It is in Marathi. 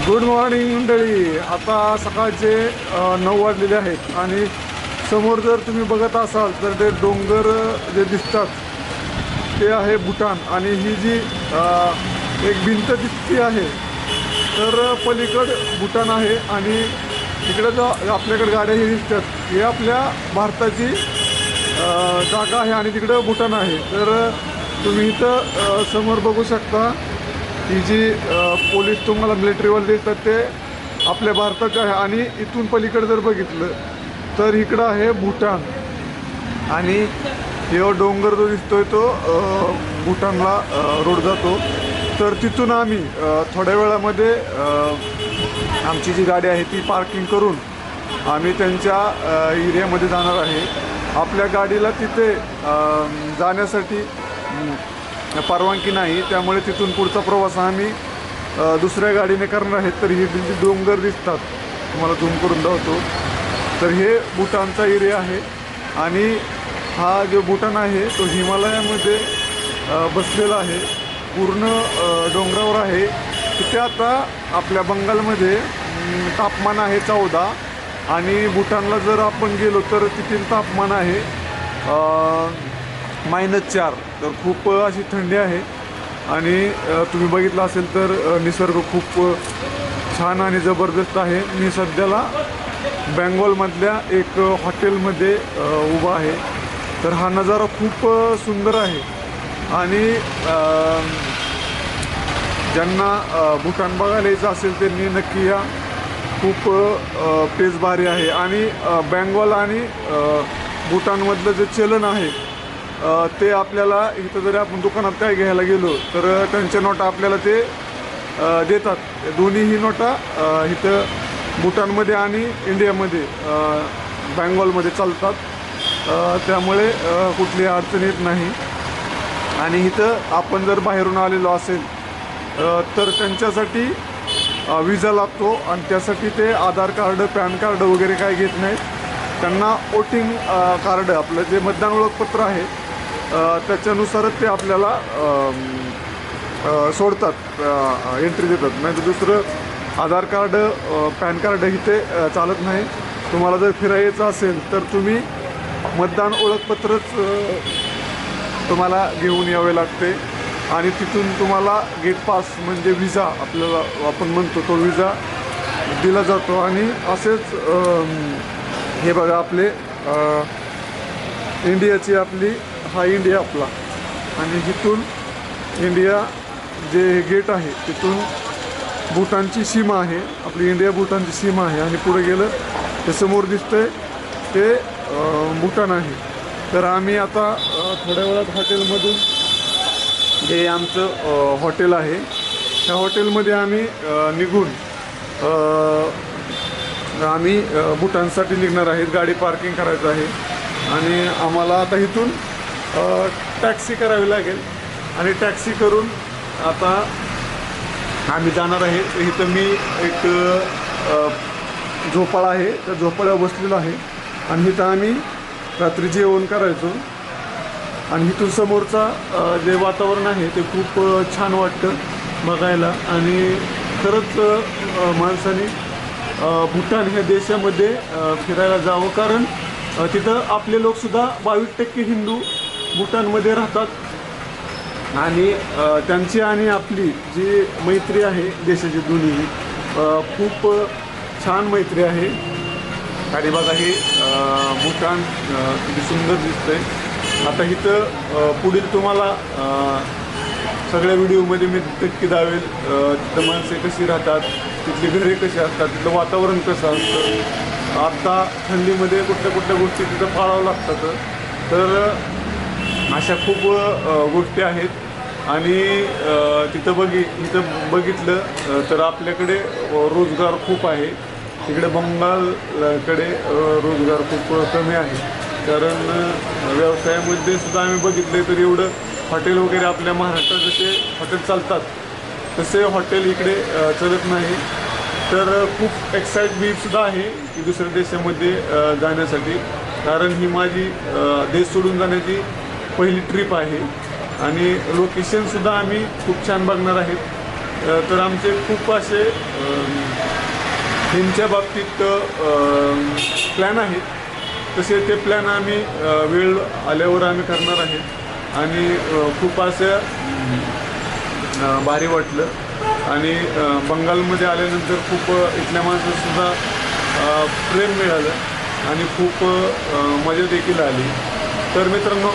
गुड मॉर्निंग मंडळी. आता सकाळचे 9 वाजलेले आहेत आणि समोर जर तुम्ही बघत असाल तर ते डोंगर जे दिसतात ते आहे भूटान. आणि ही जी एक भिंत दिसती आहे तर पलीकड भूटान आहे आणि इकडे जो आपल्याकडे गाड्या ही दिसतात हे आपल्या भारताची जागा आहे आणि तिकडं भूटान आहे. तर तुम्ही इथं समोर बघू शकता ही जी पोलीस तुम्हाला मिलिटरीवाले दिसतात ते आपल्या भारताचे आहे. आणि इथून पलीकडे जर बघितलं तर इकडं आहे भूटान आणि हे डोंगर जो दिसतोय तो भूटानला रोड जातो. तर तिथून आम्ही थोड्या वेळामध्ये आमची जी गाडी आहे ती पार्किंग करून आम्ही त्यांच्या एरियामध्ये जाणार आहे. आपल्या गाडीला तिथे जाण्यासाठी परवानगी नाही, त्यामुळे तिथून पुढचा प्रवास आम्ही दुसऱ्या गाडीने करणार आहे. तर ही डोंगर दिसतात, तुम्हाला झूम करून दाखवतो. तर हे भूटानचा एरिया आहे आणि हा जो भूटान आहे तो हिमालयामध्ये बसलेला आहे, पूर्ण डोंगरावर आहे. तिथे आता आपल्या बंगालमध्ये तापमान आहे 14 आणि भूटानला जर आपण गेलो तर तिथील तापमान आहे -4. तर खूप अशी थंडी आहे आणि तुम्ही बघितलं असेल तर निसर्ग खूप छान आणि जबरदस्त आहे. मी सध्याला बेंगॉलमधल्या एक हॉटेलमध्ये उभा आहे. तर हा नजारा खूप सुंदर आहे आणि ज्यांना भूटान बघायला यायचं असेल त्यांनी नक्की या. खूप प्लेस भारी आहे आणि बेंगॉल आणि भूटानमधलं जे चलन आहे ते आपल्याला इथं जरी आपण दुकानात काय घ्यायला गेलो तर त्यांच्या नोटा आपल्याला ते देतात. दोन्हीही नोटा इथं भूटानमध्ये आणि इंडियामध्ये बेंगॉलमध्ये चालतात, त्यामुळे कुठली अडचण येत नाही. आणि इथं आपण जर बाहेरून आलेलो असेल तर त्यांच्यासाठी विजा लागतो आणि त्यासाठी ते आधार कार्ड, पॅन कार्ड वगैरे काय घेत नाहीत. त्यांना वोटिंग कार्ड, आपलं जे मतदान ओळखपत्र आहे त्याच्यानुसारच ते आपल्याला सोडतात, एंट्री देतात. नाही तर दुसरं आधार कार्ड, पॅन कार्ड इथे चालत नाही. तुम्हाला जर फिरायचं असेल तर तुम्ही मतदान ओळखपत्रच तुम्हाला घेऊन यावे लागते आणि तिथून तुम्हाला गेट पास म्हणजे विजा आपल्याला आपण म्हणतो तो विजा दिला जातो. आणि असेच हे बघा आपले इंडियाची आपली हा इंडिया आपला आणि इथून इंडिया जे गेट आहे तिथून भूटानची सीमा आहे, आपली इंडिया भूटानची सीमा आहे. आणि पुढे गेलं ते समोर दिसतंय ते भूटान आहे. तर आम्ही आता थोड्या वेळात हॉटेलमधून, जे आमचं हॉटेल आहे त्या हॉटेलमध्ये आम्ही निघून आम्ही भूटानसाठी निघणार आहेत. गाडी पार्किंग करायचं आहे आणि आम्हाला आता इथून टॅक्सी करावी लागेल आणि टॅक्सी करून आता आम्ही जाणार आहे. इथं मी एक झोपाळा आहे, त्या झोपाळ्यावर बसलेलो आहे आणि इथं आम्ही रात्री जेवण करायचो. आणि इथून समोरचा जे वातावरण आहे ते खूप छान वाटतं बघायला. आणि खरंच माणसाने भूटान ह्या देशामध्ये फिरायला जावं, कारण तिथं आपले लोकसुद्धा 22% हिंदू भूटानमध्ये राहतात आणि त्यांची आणि आपली जी मैत्री आहे देशाची दोन्ही खूप छान मैत्री आहे. आणि बघा हे भूटान किती सुंदर दिसतंय. आता इथं पुढील तुम्हाला सगळ्या व्हिडिओमध्ये मी नक्की दावेल तिथं माणसे कशी राहतात, तिथली घरे कशी असतात, तिथलं वातावरण कसं असतं. आत्ता थंडीमध्ये कुठल्या गोष्टी तिथं पाळावं लागतात. तर अशा खूप गोष्टी आहेत आणि इथं बघितलं तर आपल्याकडे रोजगार खूप आहे. तिकडे बंगालकडे रोजगार खूप कमी आहे, कारण व्यवसायामध्ये सुद्धा आम्ही बघितले तर एवढं हॉटेल वगैरे आपल्या महाराष्ट्रात जसे हॉटेल चालतात तसे हॉटेल इकडे चालत नाही. तर खूप एक्साइटमेंटसुद्धा आहे की दुसऱ्या देशामध्ये जाण्यासाठी, कारण ही माझी देश सोडून जाण्याची पहिली ट्रिप आहे आणि लोकेशनसुद्धा आम्ही खूप छान बघणार आहेत. तर आमचे खूप असे फिल्मच्या बाबतीत प्लॅन आहेत, तसे ते प्लॅन आम्ही वेळ आल्यावर आम्ही करणार आहे. आणि खूप असं भारी वाटलं आणि बंगालमध्ये आल्यानंतर खूप इथल्या माणसांसुद्धा प्रेम मिळालं आणि खूप मजा देखील आली. तर मित्रांनो